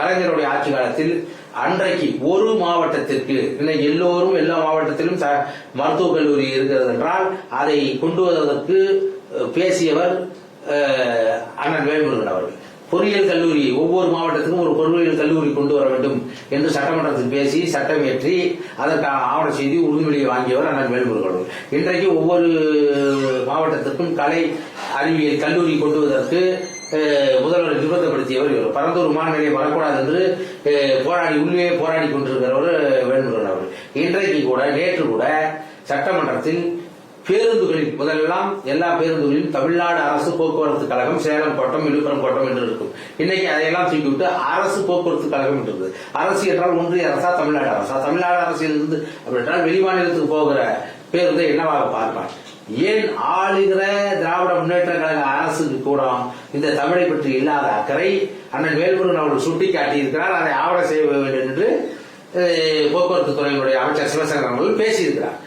கலைஞருடைய ஆட்சி காலத்தில் அன்றைக்கு ஒரு மாவட்டத்திற்கு இன்னைக்கு எல்லோரும் எல்லா மாவட்டத்திலும் மருத்துவக் கல்லூரி இருக்கிறது என்றால் அதை கொண்டு வருவதற்கு பேசியவர் அண்ணன் வேல்முருகன் அவர்கள். பொறியியல் கல்லூரி ஒவ்வொரு மாவட்டத்துக்கும் ஒரு பொறியியல் கல்லூரி கொண்டு வர வேண்டும் என்று சட்டமன்றத்தில் பேசி சட்டம் இயற்றி அதற்கான ஆவண செய்தி உறுதிமொழியை வாங்கியவர் அண்ணன் வேல்முருகன் அவர்கள். இன்றைக்கு ஒவ்வொரு மாவட்டத்திற்கும் கலை அறிவியல் கல்லூரி கொண்டு வருவதற்கு முதல்வர் நிர்பந்தப்படுத்தியவர் இவர். பரந்தூர் விமான நிலையம் வரக்கூடாது என்று உள்ளே போராடி கொண்டிருக்கிறவர் வேல்முருகன் அவர்கள். இன்றைக்கு கூட நேற்று கூட சட்டமன்றத்தில் பேருந்துகளில் முதலெல்லாம் எல்லா பேருந்துகளிலும் தமிழ்நாடு அரசு போக்குவரத்து கழகம் சேலம் கோட்டம் விழுப்புரம் கோட்டம் என்று இருக்கும். இன்னைக்கு அதையெல்லாம் தூக்கிவிட்டு அரசு போக்குவரத்து கழகம் என்று இருக்குது. அரசு என்றால் ஒன்றிய அரசா தமிழ்நாடு அரசா? தமிழ்நாடு அரசிலிருந்து அப்படி என்றால் வெளிமாநிலத்துக்கு போகிற பேருந்தை என்னவாக பார்ப்பார்? ஏன் ஆளுகிற திராவிட முன்னேற்ற கழக அரசுக்கு கூட இந்த தமிழை பற்றி இல்லாத அக்கறை அண்ணன் வேல்முருகன் அவர்கள் சுட்டிக்காட்டி இருக்கிறார். அதை ஆவண செய்ய வேண்டும் என்று போக்குவரத்து துறையினுடைய அமைச்சர் சிவசங்கரன் அவர்கள் பேசியிருக்கிறார்.